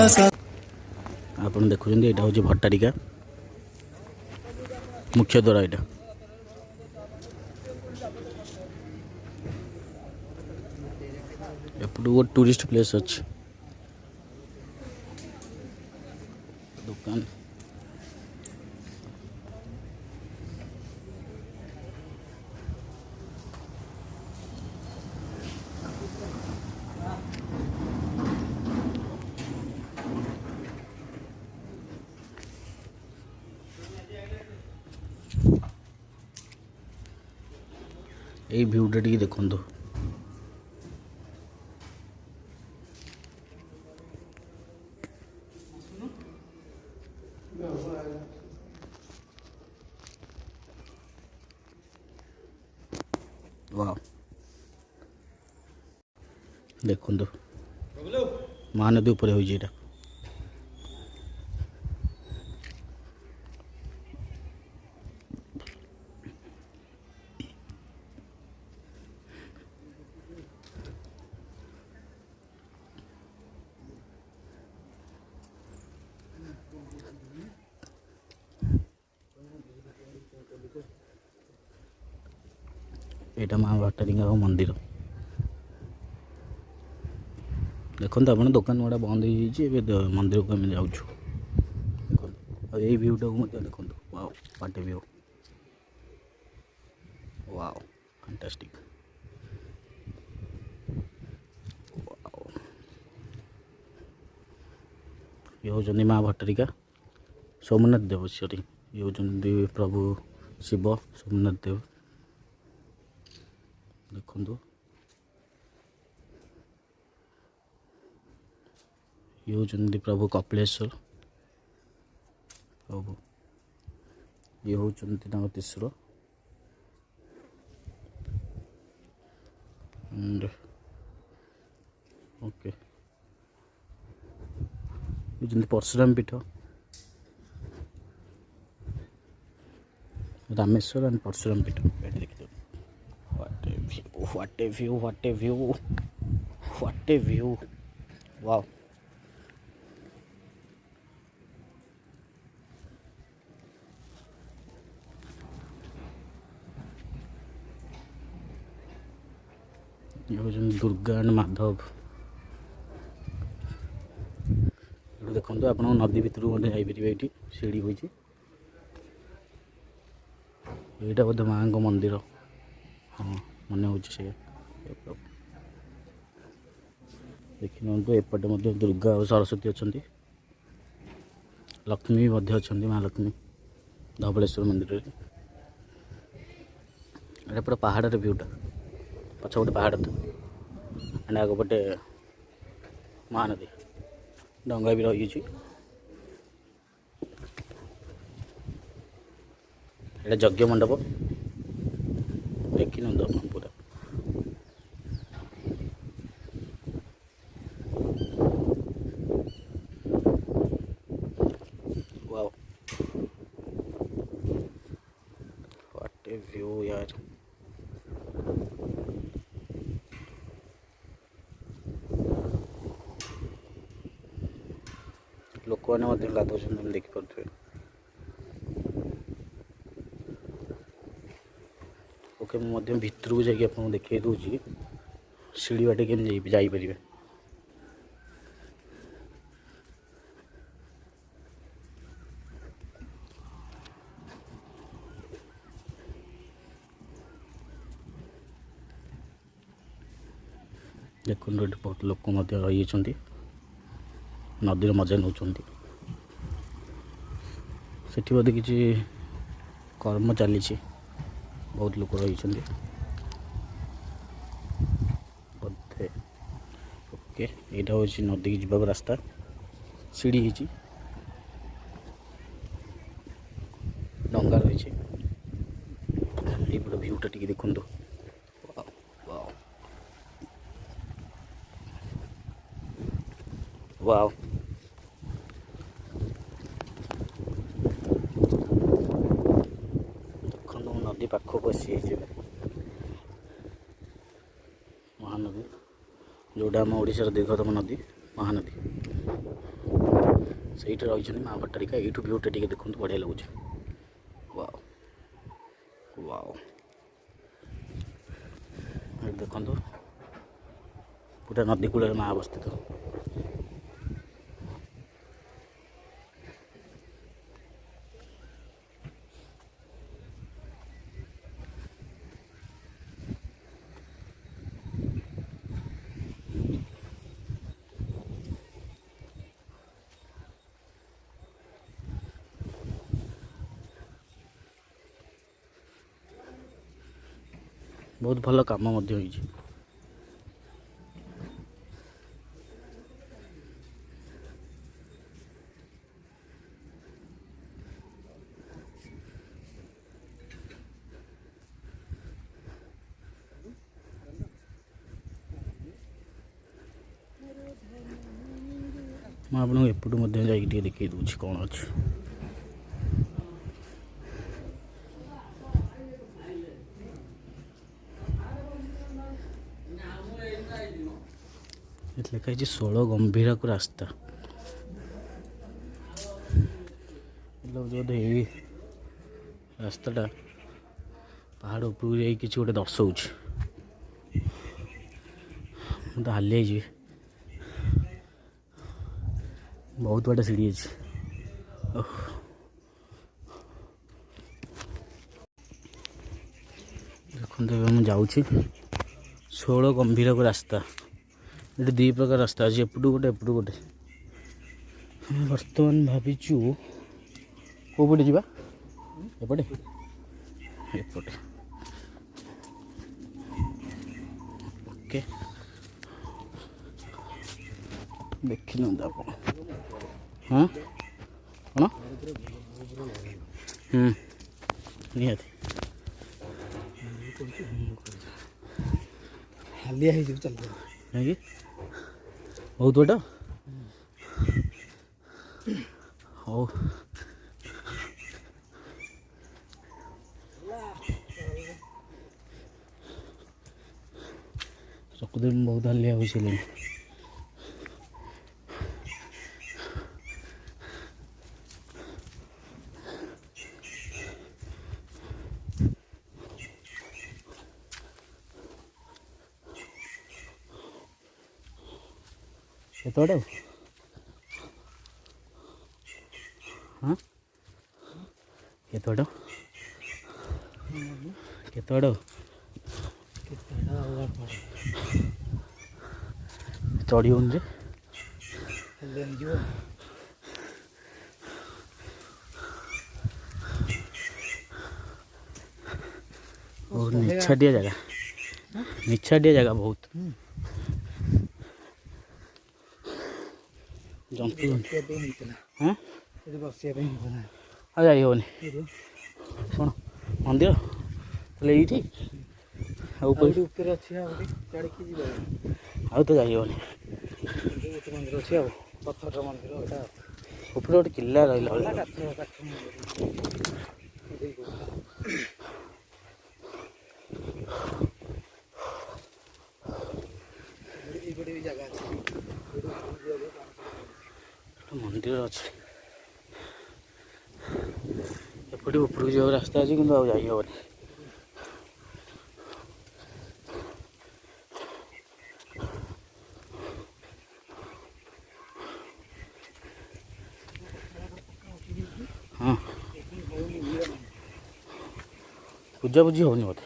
ଆପଣ ଦେଖୁଛନ୍ତି ଏଇଟା ହେଉଛି ଭଟ୍ଟାରିକା ମୁଖ୍ୟ ଦ୍ୱାର। ଏଇଟା ଏପଟୁ ଗୋଟେ ଟୁରିଷ୍ଟ ପ୍ଲେସ୍ ଅଛି। ଦୋକାନ এই ভিউটা টিকে দেখନ୍ତୁ। वाह ଦେଖନ୍ତୁ ମହାନଦୀ ଉପରେ ହେଉଛି ଏଇଟା। ଏଇଟା ମା ଭଟ୍ଟାରିକାଙ୍କ ମନ୍ଦିର। ଦେଖନ୍ତୁ ଆପଣ ଦୋକାନ ଗୁଡ଼ା ବନ୍ଦ ହେଇଯାଇଛି, ଏବେ ମନ୍ଦିରକୁ ଆମେ ଯାଉଛୁ। ଦେଖନ୍ତୁ ଆଉ ଏଇ ଭିଉଟାକୁ ମଧ୍ୟ ଦେଖନ୍ତୁ। Wow what A view, wow fantastic. ଇଏ ହେଉଛନ୍ତି ମା ଭଟ୍ଟାରିକା, ସୋମନାଥ ଦେବ। ସରି, ଇଏ ହେଉଛନ୍ତି ପ୍ରଭୁ ଶିବ ସୋମନାଥ ଦେବ। ଦେଖନ୍ତୁ ଇଏ ହେଉଛନ୍ତି ପ୍ରଭୁ କପିଳେଶ୍ୱର ପ୍ରଭୁ। ଇଏ ହେଉଛନ୍ତି ତାଙ୍କ ତ୍ରିଶୂଳ। ଓକେ, ହେଉଛନ୍ତି ପରଶୁରାମ ପୀଠ, ରାମେଶ୍ୱର ଆଣ୍ଡ ପରଶୁରାମ ପୀଠ। ଏଠି ଦେଖିଦେବୁ। What a view, what a view, what a view, what a view. Wow. ये होଛନ୍ତି ଦୁର୍ଗା ଆଣ୍ଡ ମାଧବ। ଏଠି ଦେଖନ୍ତୁ ଆପଣ ନଦୀ ଭିତରକୁ ମଧ୍ୟ ଯାଇପାରିବେ। ଏଇଠି ସିଡ଼ି ହୋଇଛି। ଏଇଟା ବୋଧେ ମାଆଙ୍କ ମନ୍ଦିର, ହଁ ମନେ ହେଉଛି ସେ। ଦେଖିନିଅନ୍ତୁ ଏପଟେ ମଧ୍ୟ ଦୁର୍ଗା ଆଉ ସରସ୍ୱତୀ ଅଛନ୍ତି, ଲକ୍ଷ୍ମୀ ମଧ୍ୟ ଅଛନ୍ତି, ମା ଲକ୍ଷ୍ମୀ ଧବଳେଶ୍ୱର ମନ୍ଦିରରେ। ଏଇଟା ପୁରା ପାହାଡ଼ର ଭିଉଟା, ପଛ ଗୋଟେ ପାହାଡ଼ ତ, ଆଗ ପଟେ ମହାନଦୀ, ଡଙ୍ଗା ବି ରହିଛି। ଏଇଟା ଯଜ୍ଞ ମଣ୍ଡପ, ଦେଖିନିଅନ୍ତୁ ଆପଣ ପୁରା। वाओ व्हाट ए व्यू यार। लोक मैंने गाधुन देखिपे। ओके मुझे भितर को जाकि आपको देखे दूसरी सीढ़ी बाटे केम जापर। देखो बहुत लोक रही नदीर मजा नौ सेठी बोधे किसी कर्म चली बहुत लोक रही बोधे। ओके यहाँ हूँ नदी की जावाक रास्ता सीढ़ी है डंगा रही भ्यूटा टी देखु। वाओ देखो नदी पाखक बसी महानदी जोटा आम ओडिशार दीर्घतम नदी। महानदी से रही माँ भट्टारिका। यू भ्यूटा टे देखो बढ़िया लगुच। वाओ वाओ देखु पूरा नदी कूल माँ अवस्थित। बहुत भल काम मध्य होइछि। मैं आपको एपटू जाइए देखी दूसरी कौन अच्छे। लिखाई 16 गंभीरा को रास्ता। मतलब जो यही रास्ताटा पहाड़ उपरू जा कि गोटे दर्शाऊ तो हाली जी बहुत बड़ा सीढ़ी है। देखते मुझे जाऊँगी 16 गंभीरा को रास्ता। ये दी प्रकार रास्ता अच्छे एपटू गोटे एपटू गोटे। बर्तमान भाविचु कौ पटे जा एपटे एपटे ओके देखी आप हाँ कौन निहाती हालिया है चल नहीं बहुत बड़ा हो चकुदी बहुत हालिया हो चले। केतोड़ हाँ केतोड़ केतोड़ चढ़ी होनी बहुत निछाटिया जगह निछाटिया जगह बहुत जंतु हाँ आ जाई होनी शुण मंदिर ये आउ तो जाई होनी मंदिर अच्छे पत्थर मंदिर ऊपर गोटे किला रहा मंदिर अच्छे एपटे ऊपर जाओ रास्ता अच्छे कि जाई हेनी। हाँ पूजा पूजी होनी मत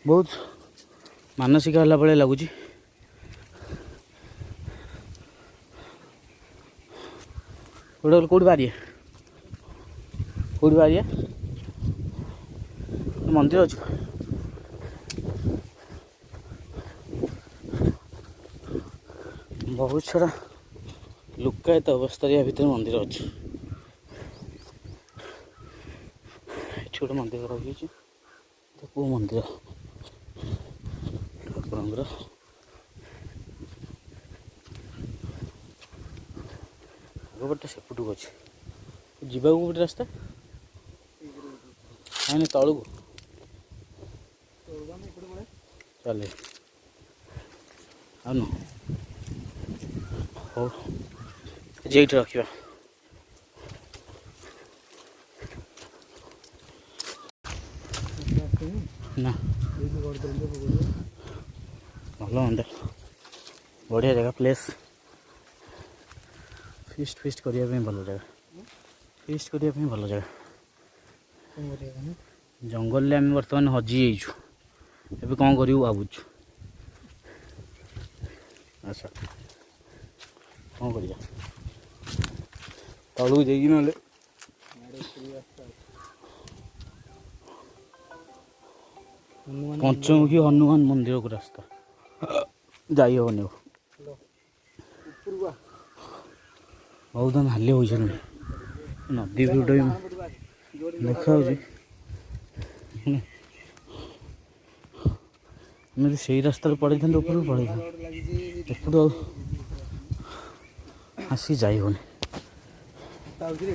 बहुत मानसिक है भाई लगुच। कौट बाहरी कौट बाहरी मंदिर अच्छे बहुत सारा लुकायत अवस्था भितर मंदिर अच्छे। छोटे मंदिर रही तो कौ मंदिर ठाकुर आगपटे सेपटू अच्छे जीवा गोटे रास्ता नहीं तलू चले आ ହଉ ଏଇଠି ରଖିବା। ନା ଭଲ ହୁଅନ୍ତା, ବଢ଼ିଆ ଜାଗା, ପ୍ଲେସ୍ ଫିଷ୍ଟ କରିବା ପାଇଁ ଭଲ ଜାଗା, ଫିଷ୍ଟ କରିବା ପାଇଁ ଭଲ ଜାଗା। ଜଙ୍ଗଲରେ ଆମେ ବର୍ତ୍ତମାନ ହଜିଯାଇଛୁ, ଏବେ କ'ଣ କରିବୁ ଭାବୁଛୁ। ଆଚ୍ଛା କ'ଣ କରିବା, ତଳକୁ ଯାଇକି ନହେଲେ ପଞ୍ଚମୁଖୀ ହନୁମାନ ମନ୍ଦିରକୁ ରାସ୍ତା ଯାଇ ହେବନି ଆଉ। ବହୁତ ନାଲି ହୋଇଛନ୍ତି, ନଦୀ ଭିଉଟା ବି ଦେଖାଯାଉଛି। ଆମେ ଯଦି ସେଇ ରାସ୍ତାରେ ପଳେଇଥାନ୍ତୁ ଉପରକୁ ପଳେଇଥାନ୍ତୁ, ଏପଟୁ ଆଉ ଆସି ଯାଇ ହେବନି।